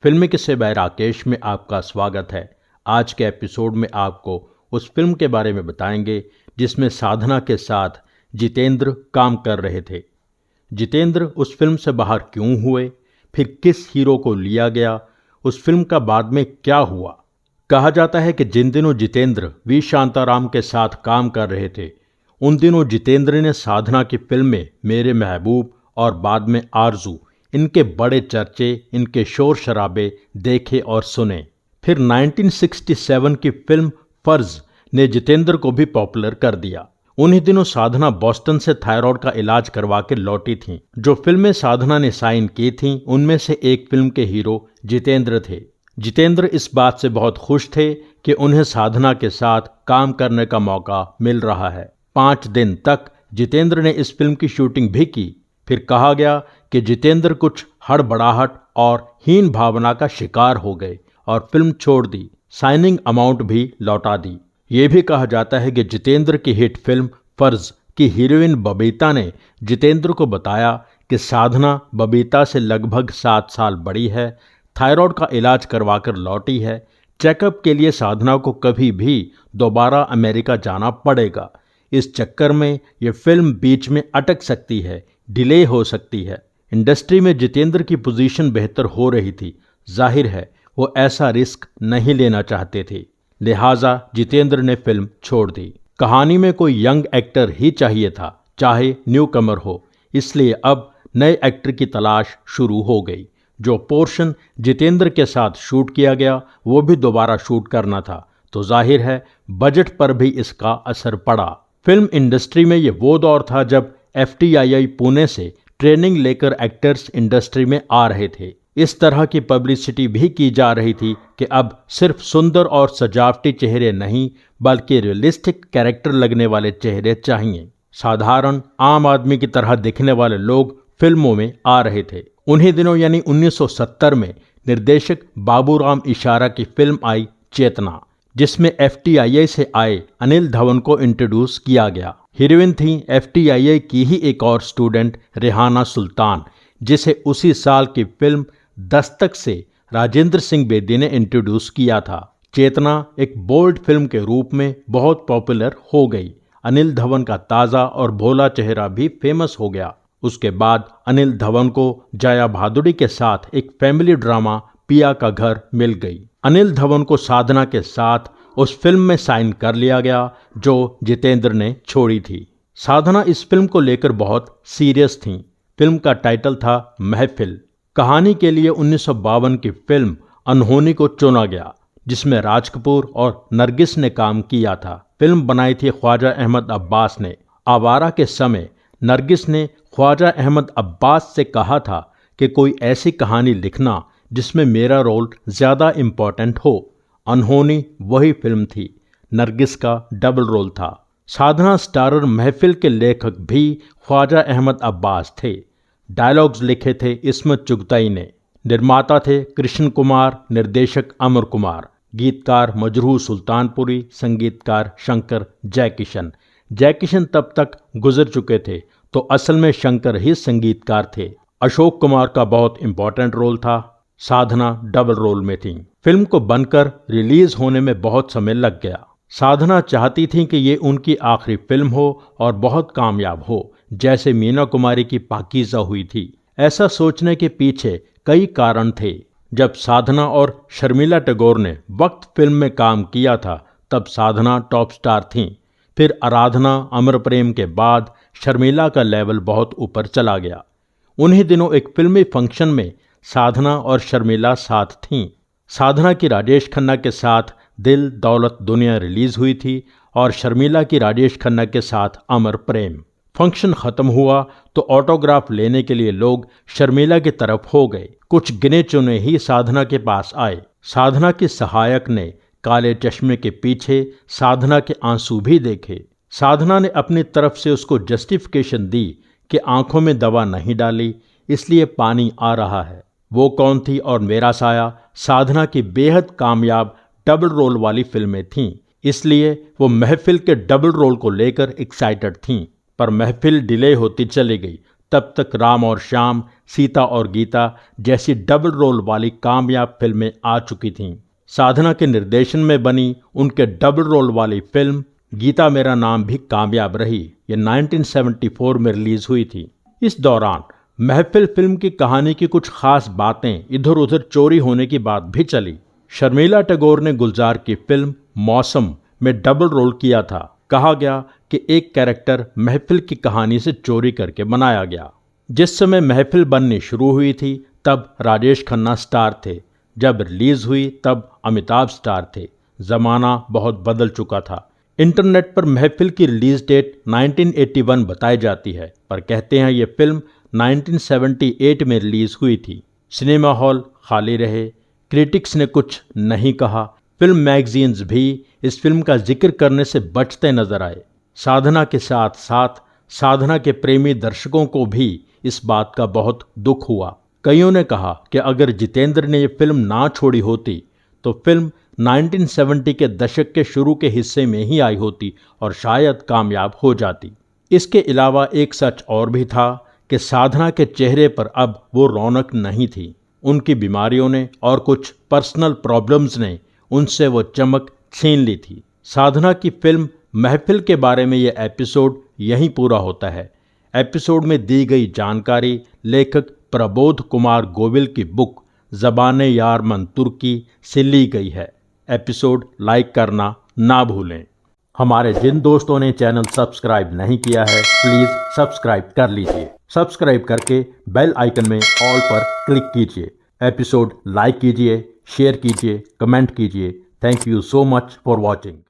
फिल्मी किस्से बाय राकेश में आपका स्वागत है। आज के एपिसोड में आपको उस फिल्म के बारे में बताएंगे जिसमें साधना के साथ जितेंद्र काम कर रहे थे। जितेंद्र उस फिल्म से बाहर क्यों हुए, फिर किस हीरो को लिया गया, उस फिल्म का बाद में क्या हुआ। कहा जाता है कि जिन दिनों जितेंद्र वी शांताराम के साथ काम कर रहे थे, उन दिनों जितेंद्र ने साधना की फिल्में मेरे महबूब और बाद में आरजू, इनके बड़े चर्चे, इनके शोर शराबे देखे और सुने। फिर 1967 की फिल्म फर्ज ने जितेंद्र को भी पॉपुलर कर दिया। उन्हीं दिनों साधना बॉस्टन से थायराइड का इलाज करवा के लौटी थीं। जो फिल्में साधना ने साइन की थीं, उनमें से एक फिल्म के हीरो जितेंद्र थे। जितेंद्र इस बात से बहुत खुश थे कि उन्हें साधना के साथ काम करने का मौका मिल रहा है। 5 दिन तक जितेंद्र ने इस फिल्म की शूटिंग भी की। फिर कहा गया कि जितेंद्र कुछ हड़बड़ाहट और हीन भावना का शिकार हो गए और फिल्म छोड़ दी। साइनिंग अमाउंट भी लौटा दी। ये भी कहा जाता है कि जितेंद्र की हिट फिल्म फर्ज की हीरोइन बबीता ने जितेंद्र को बताया कि साधना बबीता से लगभग 7 साल बड़ी है, थायराइड का इलाज करवाकर लौटी है, चेकअप के लिए साधना को कभी भी दोबारा अमेरिका जाना पड़ेगा। इस चक्कर में ये फिल्म बीच में अटक सकती है, डिले हो सकती है। इंडस्ट्री में जितेंद्र की पोजीशन बेहतर हो रही थी। जाहिर है वो ऐसा रिस्क नहीं लेना चाहते थे, लिहाजा जितेंद्र ने फिल्म छोड़ दी। कहानी में कोई यंग एक्टर ही चाहिए था, चाहे न्यू कमर हो, इसलिए अब नए एक्टर की तलाश शुरू हो गई। जो पोर्शन जितेंद्र के साथ शूट किया गया वो भी दोबारा शूट करना था, तो जाहिर है बजट पर भी इसका असर पड़ा। फिल्म इंडस्ट्री में ये वो दौर था जब FTII पुणे से ट्रेनिंग लेकर एक्टर्स इंडस्ट्री में आ रहे थे। इस तरह की पब्लिसिटी भी की जा रही थी कि अब सिर्फ सुंदर और सजावटी चेहरे नहीं, बल्कि रियलिस्टिक कैरेक्टर लगने वाले चेहरे चाहिए। साधारण आम आदमी की तरह दिखने वाले लोग फिल्मों में आ रहे थे। उन्हीं दिनों यानी 1970 में निर्देशक बाबूराम इशारा की फिल्म आई चेतना, जिसमें FTII से आए अनिल धवन को इंट्रोड्यूस किया गया। हीरोइन थी FTII की ही एक और स्टूडेंट रेहाना सुल्तान, जिसे उसी साल की फिल्म दस्तक से राजेंद्र सिंह बेदी ने इंट्रोड्यूस किया था। चेतना एक बोल्ड फिल्म के रूप में बहुत पॉपुलर हो गई। अनिल धवन का ताज़ा और भोला चेहरा भी फेमस हो गया। उसके बाद अनिल धवन को जया भादुड़ी के साथ एक फैमिली ड्रामा पिया का घर मिल गई। अनिल धवन को साधना के साथ उस फिल्म में साइन कर लिया गया जो जितेंद्र ने छोड़ी थी। साधना इस फिल्म को लेकर बहुत सीरियस थीं। फिल्म का टाइटल था महफिल। कहानी के लिए 1952 की फिल्म अनहोनी को चुना गया, जिसमें राज कपूर और नरगिस ने काम किया था। फिल्म बनाई थी ख्वाजा अहमद अब्बास ने। आवारा के समय नरगिस ने ख्वाजा अहमद अब्बास से कहा था कि कोई ऐसी कहानी लिखना जिसमें मेरा रोल ज़्यादा इम्पोर्टेंट हो। अनहोनी वही फिल्म थी। नरगिस का डबल रोल था। साधना स्टारर महफिल के लेखक भी ख्वाजा अहमद अब्बास थे। डायलॉग्स लिखे थे इस्मत चुगताई ने। निर्माता थे कृष्ण कुमार, निर्देशक अमर कुमार, गीतकार मजरूह सुल्तानपुरी, संगीतकार शंकर जयकिशन। जयकिशन तब तक गुजर चुके थे, तो असल में शंकर ही संगीतकार थे। अशोक कुमार का बहुत इंपॉर्टेंट रोल था। साधना डबल रोल में थी। फिल्म को बनकर रिलीज होने में बहुत समय लग गया। साधना चाहती थी कि ये उनकी आखिरी फिल्म हो और बहुत कामयाब हो, जैसे मीना कुमारी की पाकीज़ा हुई थी। ऐसा सोचने के पीछे कई कारण थे। जब साधना और शर्मिला टैगोर ने वक्त फिल्म में काम किया था, तब साधना टॉप स्टार थीं। फिर आराधना, अमर प्रेम के बाद शर्मिला का लेवल बहुत ऊपर चला गया। उन्हीं दिनों एक फिल्मी फंक्शन में साधना और शर्मिला साथ थीं। साधना की राजेश खन्ना के साथ दिल दौलत दुनिया रिलीज हुई थी और शर्मिला की राजेश खन्ना के साथ अमर प्रेम। फंक्शन खत्म हुआ तो ऑटोग्राफ लेने के लिए लोग शर्मिला की तरफ हो गए। कुछ गिने चुने ही साधना के पास आए। साधना की सहायक ने काले चश्मे के पीछे साधना के आंसू भी देखे। साधना ने अपनी तरफ से उसको जस्टिफिकेशन दी कि आंखों में दवा नहीं डाली, इसलिए पानी आ रहा है। वो कौन थी और मेरा साया साधना की बेहद कामयाब डबल रोल वाली फिल्में थीं, इसलिए वो महफिल के डबल रोल को लेकर एक्साइटेड थीं। पर महफिल डिले होती चली गई। तब तक राम और श्याम, सीता और गीता जैसी डबल रोल वाली कामयाब फिल्में आ चुकी थीं। साधना के निर्देशन में बनी उनके डबल रोल वाली फिल्म गीता मेरा नाम भी कामयाब रही। ये 1974 में रिलीज हुई थी। इस दौरान महफिल फिल्म की कहानी की कुछ खास बातें इधर उधर चोरी होने की बात भी चली। शर्मिला टैगोर ने गुलजार की फिल्म मौसम में डबल रोल किया था। कहा गया कि एक कैरेक्टर महफिल की कहानी से चोरी करके बनाया गया। जिस समय महफिल बननी शुरू हुई थी तब राजेश खन्ना स्टार थे, जब रिलीज हुई तब अमिताभ स्टार थे। जमाना बहुत बदल चुका था। इंटरनेट पर महफिल की रिलीज डेट 1981 बताई जाती है, पर कहते हैं ये फिल्म 1978 में रिलीज हुई थी। सिनेमा हॉल खाली रहे, क्रिटिक्स ने कुछ नहीं कहा, फिल्म मैगजीन्स भी इस फिल्म का जिक्र करने से बचते नजर आए। साधना के साथ साथ साधना के प्रेमी दर्शकों को भी इस बात का बहुत दुख हुआ। कईयों ने कहा कि अगर जितेंद्र ने ये फिल्म ना छोड़ी होती तो फिल्म 1970 के दशक के शुरू के हिस्से में ही आई होती और शायद कामयाब हो जाती। इसके अलावा एक सच और भी था कि साधना के चेहरे पर अब वो रौनक नहीं थी। उनकी बीमारियों ने और कुछ पर्सनल प्रॉब्लम्स ने उनसे वो चमक छीन ली थी। साधना की फिल्म महफिल के बारे में ये एपिसोड यहीं पूरा होता है। एपिसोड में दी गई जानकारी लेखक प्रबोध कुमार गोविल की बुक ज़बाने यार मन तुर्की से ली गई है। एपिसोड लाइक करना ना भूलें। हमारे जिन दोस्तों ने चैनल सब्सक्राइब नहीं किया है प्लीज़ सब्सक्राइब कर लीजिए। सब्सक्राइब करके बेल आइकन में ऑल पर क्लिक कीजिए। एपिसोड लाइक कीजिए, शेयर कीजिए, कमेंट कीजिए। Thank you so much for watching.